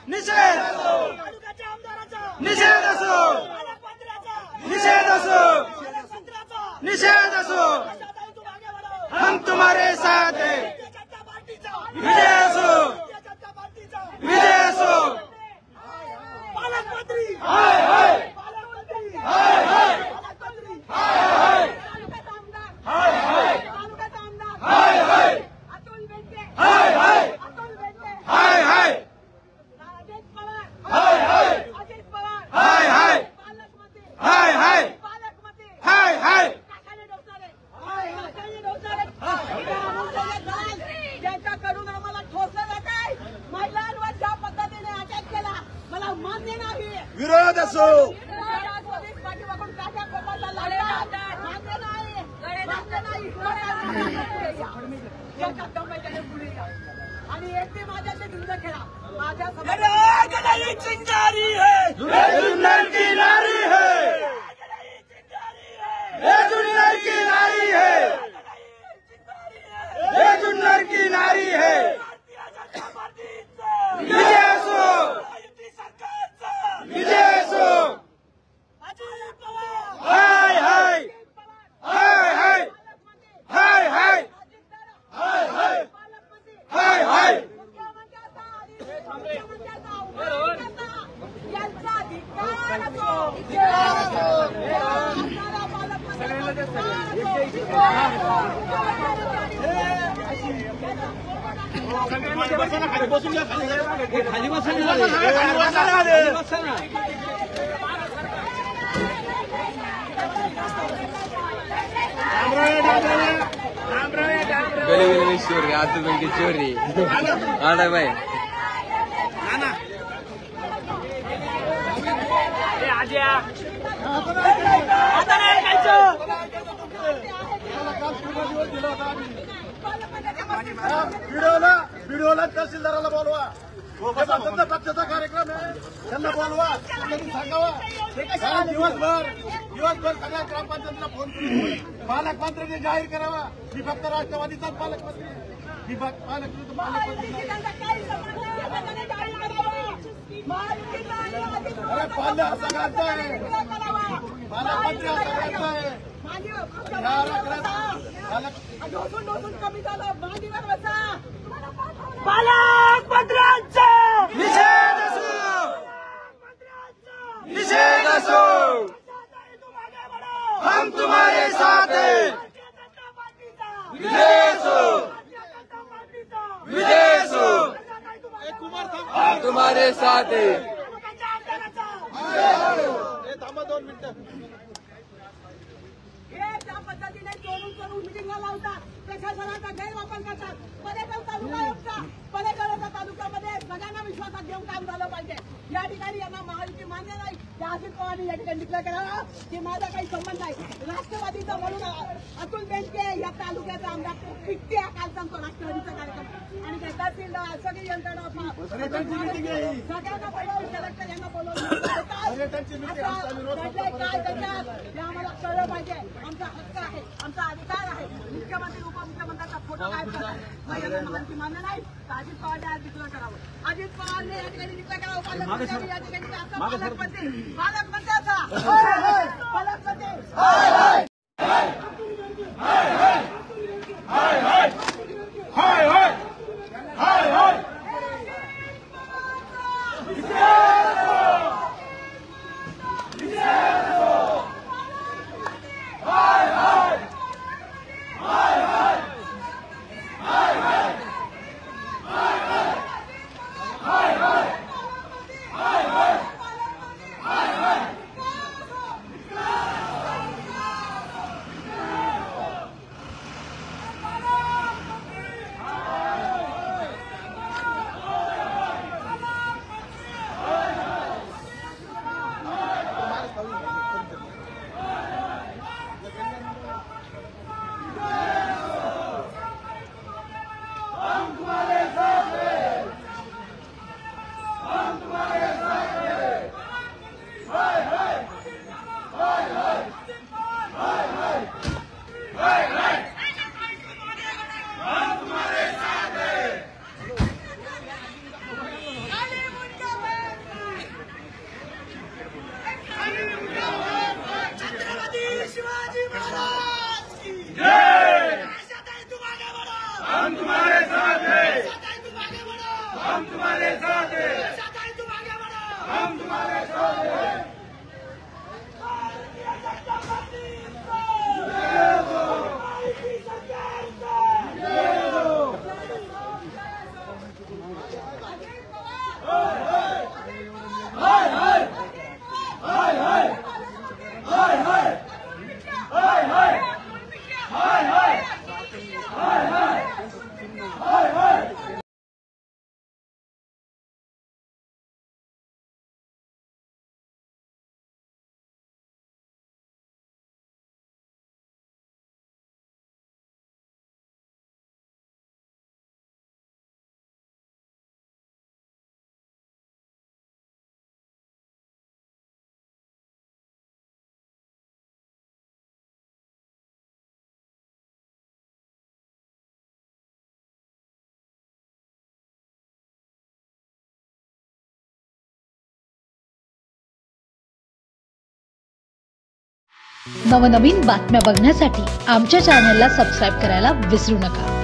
निषेध निषेध असो निषेध असो निषेध असो हम तुम्हारे साथ हैं विजय असो विजय असो पालकमंत्री हाय हाय हाय हाय हाय हाय हाय हाय हाय अतुल बेनके हाय हाय अतुल बेनके हाय हाय अजित पवार हाय हाय अजित पवार हाय हाय पालकमंत्री हाय हाय पालकमंत्री हाय हाय काकाने डोसणारे काकाने डोसणारे ज्यांच्याकडून आम्हाला ठोसलं जात आहे महिलांवर ज्या पद्धतीने अटॅक केला मला मान्य नाही विरोध असो पोलीस पाठीमागून काट्या कोपाचा लढा मान्य नाही मान्य नाही ज्याच्या दम आहे त्याने पुढे या आणि एकटे माझ्याशी युद्ध खेळा माझ्या चिंगारी है जुन्नर की नारी है ये जुन्नर की नारी है ये जुन्नर की नारी है विजय असो विजय असो हाय हाय हाय हाय हाय हाय हाय हाय हाय हाय यांचा अधिकार असो खाली बसून घ्या खाली बसा गली चोरी अतुल बेनके चोरी आना भाई व्हिडिओला तहसीलदाराला बोलवा पक्षाचा कार्यक्रम आहे त्यांना बोलवा त्यांनी सांगावा दिवसभर सगळ्या ग्रामपंचायतीला फोन करून पालकमंत्र्यांनी जाहीर करावा मी फक्त राष्ट्रवादीचाच पालकमंत्री मी पालकमंत्री अरे पालक सगळ्यांचा आहे पालकमंत्री सगळ्यांचा आहे डोसून कमी झालं मांडीवर बसा पालकमंत्र्यांचा निषेध असो निषेध असो हम तुम्हारे साथ हैं विजय असो विजय असो हम तुम्हारे साथ हैं थांबा 2 मिनिटं हे त्या पद्धतीने चोरून मिटिंगा लावतात प्रशासनाचा गैरवापर करतात पर्यटन तालुका आमचा पर्यटनाच्या तालुक्यामध्ये सगळ्यांना विश्वासात घेऊन काम झालं पाहिजे या ठिकाणी यांना महायुती मान्य नाही त्या अजित पवारांनी या ठिकाणी डिक्लेअर करावा की माझा काही संबंध नाही राष्ट्रवादीचा म्हणून अतुल बेनके या तालुक्याचा आमदार किती काल सांगतो राष्ट्रवादीचा कार्यक्रम आणि त्या तहसीलदार सगळी यंत्रणा सगळ्यांना बोलवून कलेक्टर यांना बोलवून काय करतात हे आम्हाला कळलं पाहिजे आमचा हक्क आहे आमचा अधिकार आहे मुख्यमंत्री उपमुख्यमंत्र्यांचा फोटो काय करतात मग यांना महायुती मान्य नाही तर अजित पवारने आज डिक्लेअर करावं अजित पवारने या ठिकाणी डिक्लेअर करावं पालकमंत्री या ठिकाणी पालकमंत्र्याचा नवनवीन बातम्या बघण्यासाठी आमच्या चॅनलला सबस्क्राईब करायला विसरू नका.